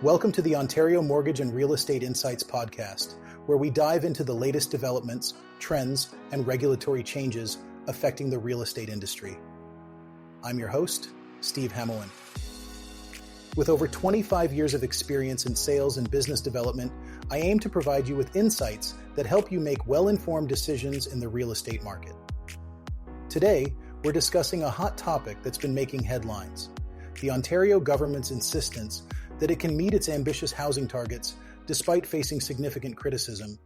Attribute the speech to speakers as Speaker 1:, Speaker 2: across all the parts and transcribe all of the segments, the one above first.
Speaker 1: Welcome to the Ontario Mortgage and Real Estate Insights podcast, where we dive into the latest developments, trends, and regulatory changes affecting the real estate industry. I'm your host, Steve Hamilton. With over 25 years of experience in sales and business development, I aim to provide you with insights that help you make well-informed decisions in the real estate market. Today, we're discussing a hot topic that's been making headlines: the Ontario government's insistence that it can meet its ambitious housing targets despite facing significant criticism.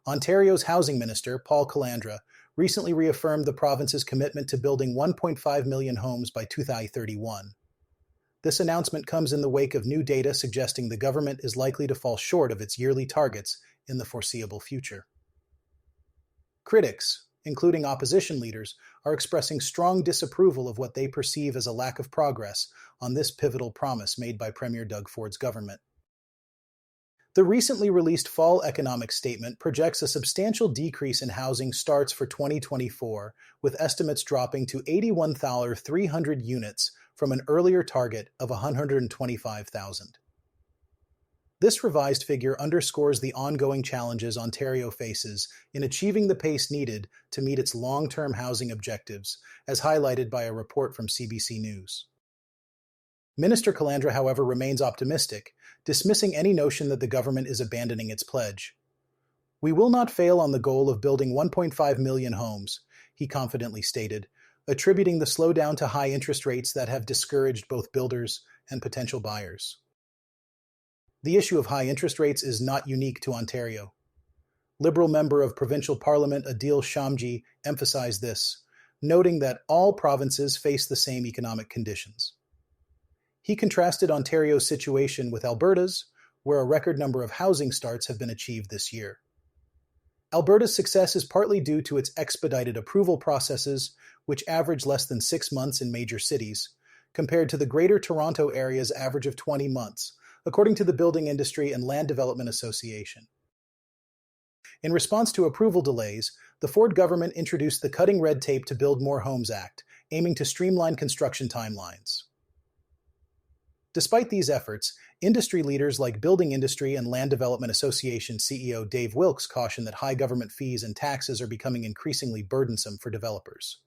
Speaker 1: Ontario's Housing Minister, Paul Calandra, recently reaffirmed the province's commitment to building 1.5 million homes by 2031. This announcement comes in the wake of new data suggesting the government is likely to fall short of its yearly targets in the foreseeable future. Critics, including opposition leaders, are expressing strong disapproval of what they perceive as a lack of progress on this pivotal promise made by Premier Doug Ford's government. The recently released Fall Economic Statement projects a substantial decrease in housing starts for 2024, with estimates dropping to 81,300 units from an earlier target of 125,000. This revised figure underscores the ongoing challenges Ontario faces in achieving the pace needed to meet its long-term housing objectives, as highlighted by a report from CBC News. Minister Calandra, however, remains optimistic, dismissing any notion that the government is abandoning its pledge. "We will not fail on the goal of building 1.5 million homes," he confidently stated, attributing the slowdown to high interest rates that have discouraged both builders and potential buyers. The issue of high interest rates is not unique to Ontario. Liberal member of Provincial Parliament Adil Shamji emphasized this, noting that all provinces face the same economic conditions. He contrasted Ontario's situation with Alberta's, where a record number of housing starts have been achieved this year. Alberta's success is partly due to its expedited approval processes, which average less than 6 months in major cities, compared to the Greater Toronto Area's average of 20 months, according to the Building Industry and Land Development Association. In response to approval delays, the Ford government introduced the Cutting Red Tape to Build More Homes Act, aiming to streamline construction timelines. Despite these efforts, industry leaders like Building Industry and Land Development Association CEO Dave Wilkes caution that high government fees and taxes are becoming increasingly burdensome for developers.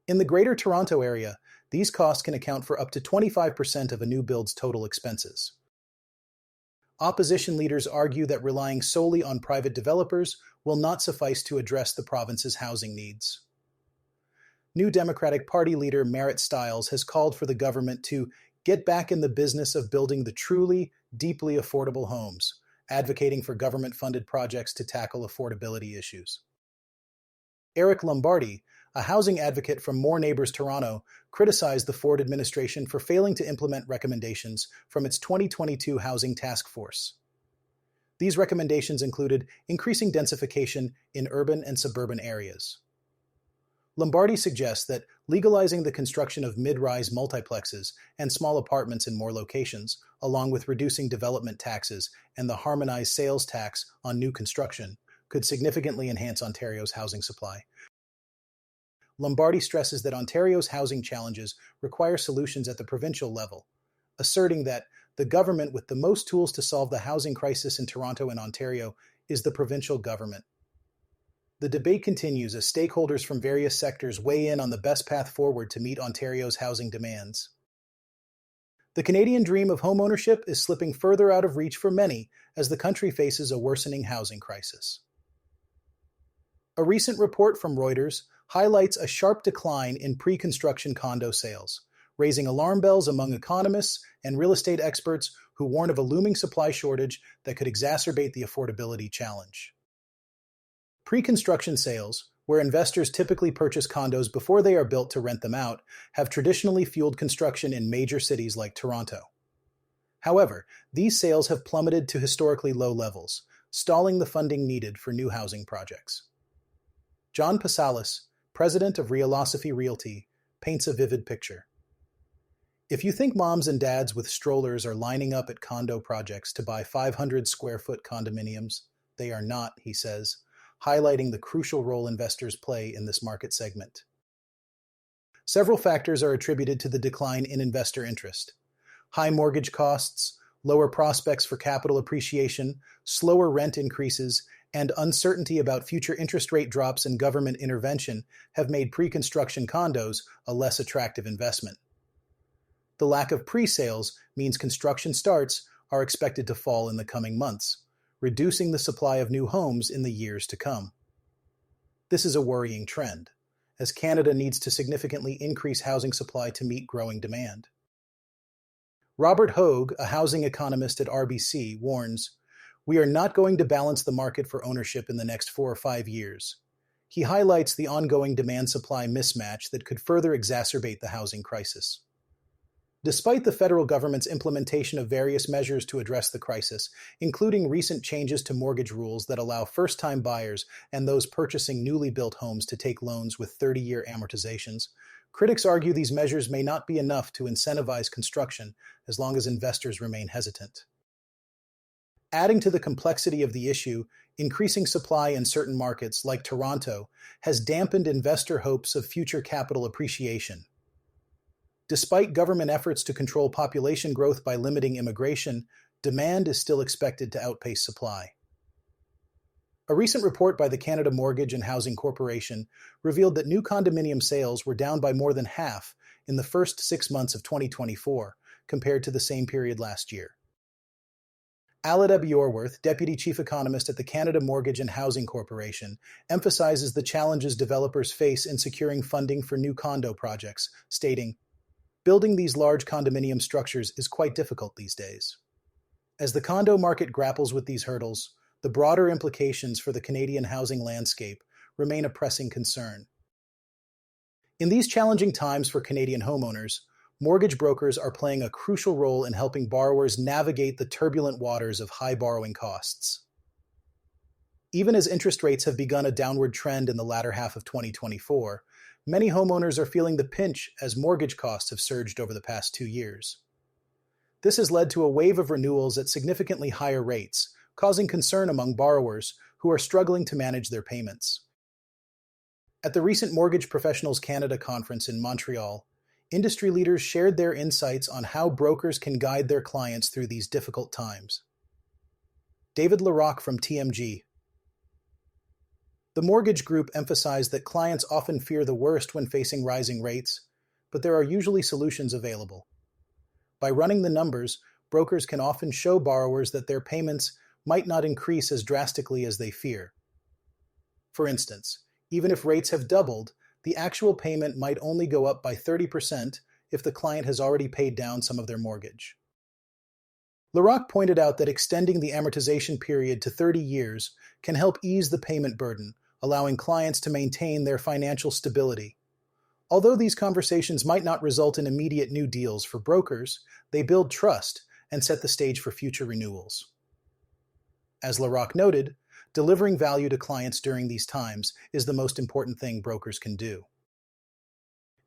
Speaker 1: In the Greater Toronto Area, these costs can account for up to 25% of a new build's total expenses. Opposition leaders argue that relying solely on private developers will not suffice to address the province's housing needs. New Democratic Party leader Marit Stiles has called for the government to get back in the business of building the truly, deeply affordable homes, advocating for government-funded projects to tackle affordability issues. Eric Lombardi, a housing advocate from More Neighbours Toronto, criticized the Ford administration for failing to implement recommendations from its 2022 Housing Task Force. These recommendations included increasing densification in urban and suburban areas. Lombardi suggests that legalizing the construction of mid-rise multiplexes and small apartments in more locations, along with reducing development taxes and the harmonized sales tax on new construction, could significantly enhance Ontario's housing supply. Lombardi stresses that Ontario's housing challenges require solutions at the provincial level, asserting that the government with the most tools to solve the housing crisis in Toronto and Ontario is the provincial government. The debate continues as stakeholders from various sectors weigh in on the best path forward to meet Ontario's housing demands. The Canadian dream of homeownership is slipping further out of reach for many as the country faces a worsening housing crisis. A recent report from Reuters highlights a sharp decline in pre-construction condo sales, raising alarm bells among economists and real estate experts who warn of a looming supply shortage that could exacerbate the affordability challenge. Pre-construction sales, where investors typically purchase condos before they are built to rent them out, have traditionally fueled construction in major cities like Toronto. However, these sales have plummeted to historically low levels, stalling the funding needed for new housing projects. John Pasalis, president of Realosophy Realty, paints a vivid picture. "If you think moms and dads with strollers are lining up at condo projects to buy 500-square-foot condominiums, they are not," he says, highlighting the crucial role investors play in this market segment. Several factors are attributed to the decline in investor interest. High mortgage costs, lower prospects for capital appreciation, slower rent increases, and uncertainty about future interest rate drops and government intervention have made pre-construction condos a less attractive investment. The lack of pre-sales means construction starts are expected to fall in the coming months, reducing the supply of new homes in the years to come. This is a worrying trend, as Canada needs to significantly increase housing supply to meet growing demand. Robert Hogue, a housing economist at RBC, warns, "We are not going to balance the market for ownership in the next 4 or 5 years." He highlights the ongoing demand-supply mismatch that could further exacerbate the housing crisis. Despite the federal government's implementation of various measures to address the crisis, including recent changes to mortgage rules that allow first-time buyers and those purchasing newly built homes to take loans with 30-year amortizations, critics argue these measures may not be enough to incentivize construction as long as investors remain hesitant. Adding to the complexity of the issue, increasing supply in certain markets, like Toronto, has dampened investor hopes of future capital appreciation. Despite government efforts to control population growth by limiting immigration, demand is still expected to outpace supply. A recent report by the Canada Mortgage and Housing Corporation revealed that new condominium sales were down by more than half in the first 6 months of 2024 compared to the same period last year. Alida Bjorworth, Deputy Chief Economist at the Canada Mortgage and Housing Corporation, emphasizes the challenges developers face in securing funding for new condo projects, stating, "Building these large condominium structures is quite difficult these days." As the condo market grapples with these hurdles, the broader implications for the Canadian housing landscape remain a pressing concern. In these challenging times for Canadian homeowners, mortgage brokers are playing a crucial role in helping borrowers navigate the turbulent waters of high borrowing costs. Even as interest rates have begun a downward trend in the latter half of 2024, many homeowners are feeling the pinch as mortgage costs have surged over the past 2 years. This has led to a wave of renewals at significantly higher rates, causing concern among borrowers who are struggling to manage their payments. At the recent Mortgage Professionals Canada conference in Montreal, industry leaders shared their insights on how brokers can guide their clients through these difficult times. David Larocque from TMG. The mortgage group emphasized that clients often fear the worst when facing rising rates, but there are usually solutions available. By running the numbers, brokers can often show borrowers that their payments might not increase as drastically as they fear. For instance, even if rates have doubled, the actual payment might only go up by 30% if the client has already paid down some of their mortgage. Larocque pointed out that extending the amortization period to 30 years can help ease the payment burden, allowing clients to maintain their financial stability. Although these conversations might not result in immediate new deals for brokers, they build trust and set the stage for future renewals. As Larocque noted, delivering value to clients during these times is the most important thing brokers can do.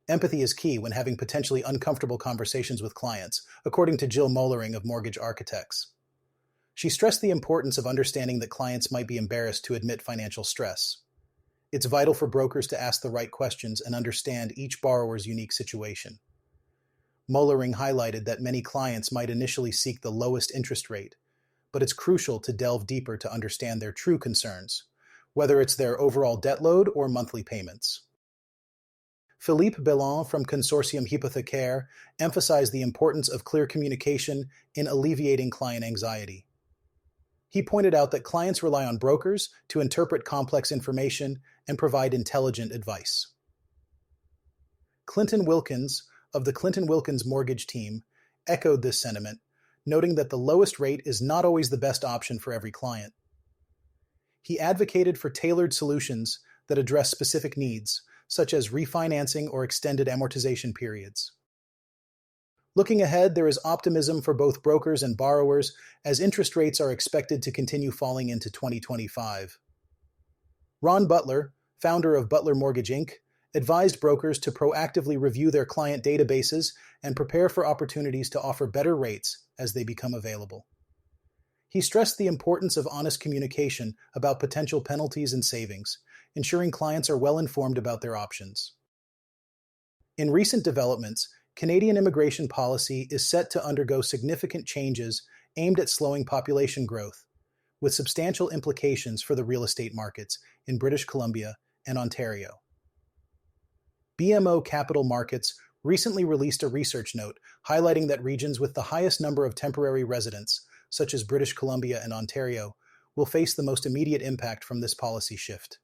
Speaker 1: Empathy is key when having potentially uncomfortable conversations with clients, according to Jill Mollering of Mortgage Architects. She stressed the importance of understanding that clients might be embarrassed to admit financial stress. It's vital for brokers to ask the right questions and understand each borrower's unique situation. Mollering highlighted that many clients might initially seek the lowest interest rate, but it's crucial to delve deeper to understand their true concerns, whether it's their overall debt load or monthly payments. Philippe Bellon from Consortium Hypothécaire emphasized the importance of clear communication in alleviating client anxiety. He pointed out that clients rely on brokers to interpret complex information and provide intelligent advice. Clinton Wilkins, of the Clinton Wilkins Mortgage Team, echoed this sentiment, noting that the lowest rate is not always the best option for every client. He advocated for tailored solutions that address specific needs, such as refinancing or extended amortization periods. Looking ahead, there is optimism for both brokers and borrowers as interest rates are expected to continue falling into 2025. Ron Butler, founder of Butler Mortgage Inc., advised brokers to proactively review their client databases and prepare for opportunities to offer better rates as they become available. He stressed the importance of honest communication about potential penalties and savings, ensuring clients are well informed about their options. In recent developments, Canadian immigration policy is set to undergo significant changes aimed at slowing population growth, with substantial implications for the real estate markets in British Columbia and Ontario. BMO Capital Markets recently released a research note highlighting that regions with the highest number of temporary residents, such as British Columbia and Ontario, will face the most immediate impact from this policy shift.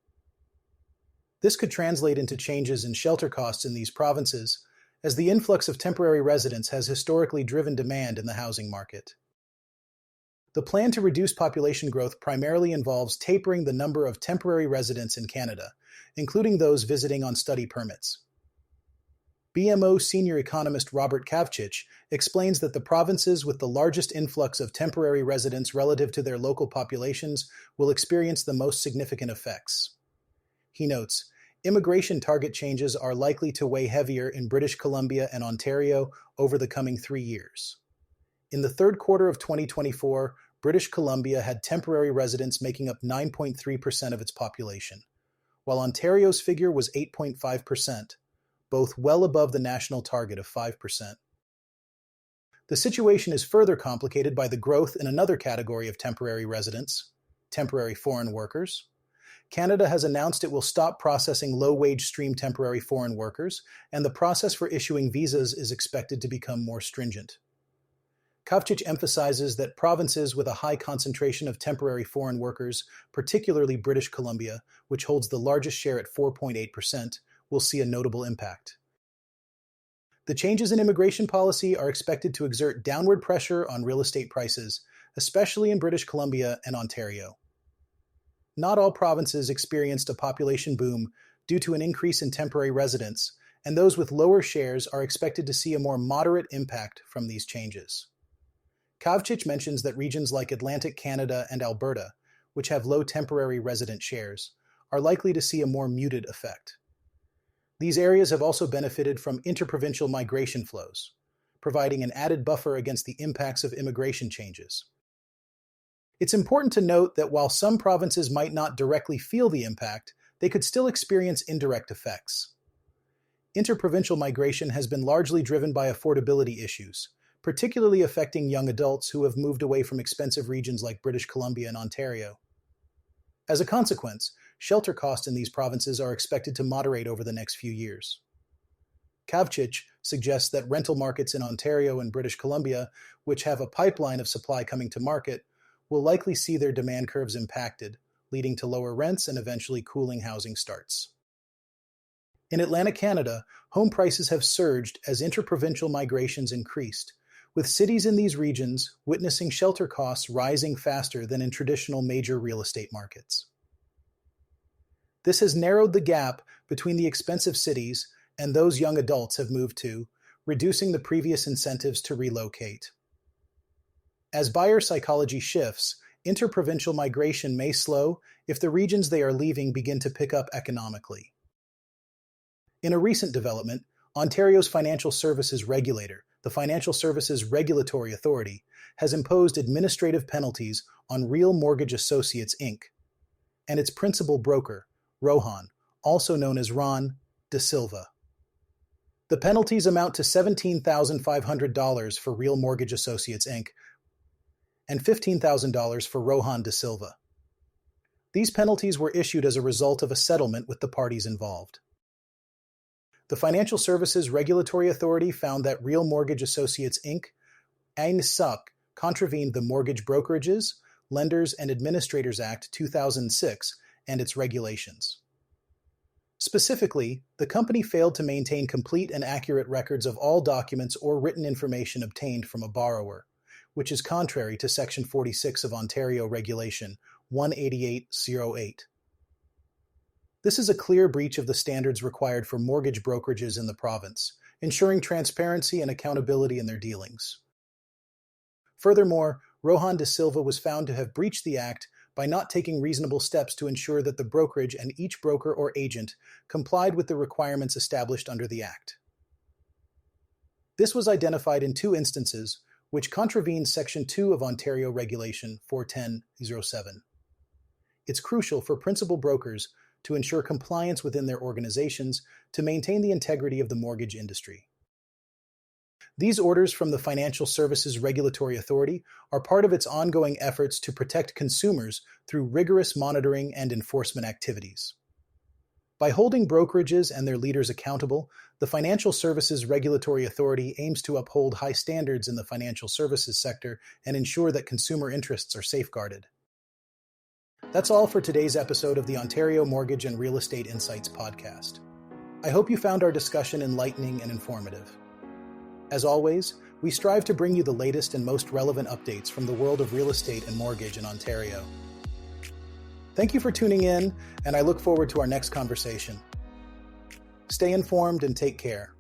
Speaker 1: This could translate into changes in shelter costs in these provinces, as the influx of temporary residents has historically driven demand in the housing market. The plan to reduce population growth primarily involves tapering the number of temporary residents in Canada, including those visiting on study permits. BMO senior economist Robert Kavcic explains that the provinces with the largest influx of temporary residents relative to their local populations will experience the most significant effects. He notes, immigration target changes are likely to weigh heavier in British Columbia and Ontario over the coming 3 years. In the third quarter of 2024, British Columbia had temporary residents making up 9.3% of its population, while Ontario's figure was 8.5%, both well above the national target of 5%. The situation is further complicated by the growth in another category of temporary residents, temporary foreign workers. Canada has announced it will stop processing low-wage stream temporary foreign workers, and the process for issuing visas is expected to become more stringent. Kavcic emphasizes that provinces with a high concentration of temporary foreign workers, particularly British Columbia, which holds the largest share at 4.8%, will see a notable impact. The changes in immigration policy are expected to exert downward pressure on real estate prices, especially in British Columbia and Ontario. Not all provinces experienced a population boom due to an increase in temporary residents, and those with lower shares are expected to see a more moderate impact from these changes. Kavcic mentions that regions like Atlantic Canada and Alberta, which have low temporary resident shares, are likely to see a more muted effect. These areas have also benefited from interprovincial migration flows, providing an added buffer against the impacts of immigration changes. It's important to note that while some provinces might not directly feel the impact, they could still experience indirect effects. Interprovincial migration has been largely driven by affordability issues, particularly affecting young adults who have moved away from expensive regions like British Columbia and Ontario. As a consequence, shelter costs in these provinces are expected to moderate over the next few years. Kavcic suggests that rental markets in Ontario and British Columbia, which have a pipeline of supply coming to market, will likely see their demand curves impacted, leading to lower rents and eventually cooling housing starts. In Atlantic Canada, home prices have surged as interprovincial migrations increased, with cities in these regions witnessing shelter costs rising faster than in traditional major real estate markets. This has narrowed the gap between the expensive cities and those young adults have moved to, reducing the previous incentives to relocate. As buyer psychology shifts, interprovincial migration may slow if the regions they are leaving begin to pick up economically. In a recent development, Ontario's financial services regulator, the Financial Services Regulatory Authority, has imposed administrative penalties on Real Mortgage Associates, Inc., and its principal broker, Rohan, also known as Ron De Silva. The penalties amount to $17,500 for Real Mortgage Associates, Inc., and $15,000 for Rohan De Silva. These penalties were issued as a result of a settlement with the parties involved. The Financial Services Regulatory Authority found that Real Mortgage Associates, Inc. (ANSUC) contravened the Mortgage Brokerages, Lenders and Administrators Act 2006 and its regulations. Specifically, the company failed to maintain complete and accurate records of all documents or written information obtained from a borrower, which is contrary to Section 46 of Ontario Regulation 18808. This is a clear breach of the standards required for mortgage brokerages in the province, ensuring transparency and accountability in their dealings. Furthermore, Rohan De Silva was found to have breached the Act by not taking reasonable steps to ensure that the brokerage and each broker or agent complied with the requirements established under the Act. This was identified in 2 instances, which contravened Section 2 of Ontario Regulation 41007. It's crucial for principal brokers to ensure compliance within their organizations to maintain the integrity of the mortgage industry. These orders from the Financial Services Regulatory Authority are part of its ongoing efforts to protect consumers through rigorous monitoring and enforcement activities. By holding brokerages and their leaders accountable, the Financial Services Regulatory Authority aims to uphold high standards in the financial services sector and ensure that consumer interests are safeguarded. That's all for today's episode of the Ontario Mortgage and Real Estate Insights podcast. I hope you found our discussion enlightening and informative. As always, we strive to bring you the latest and most relevant updates from the world of real estate and mortgage in Ontario. Thank you for tuning in, and I look forward to our next conversation. Stay informed and take care.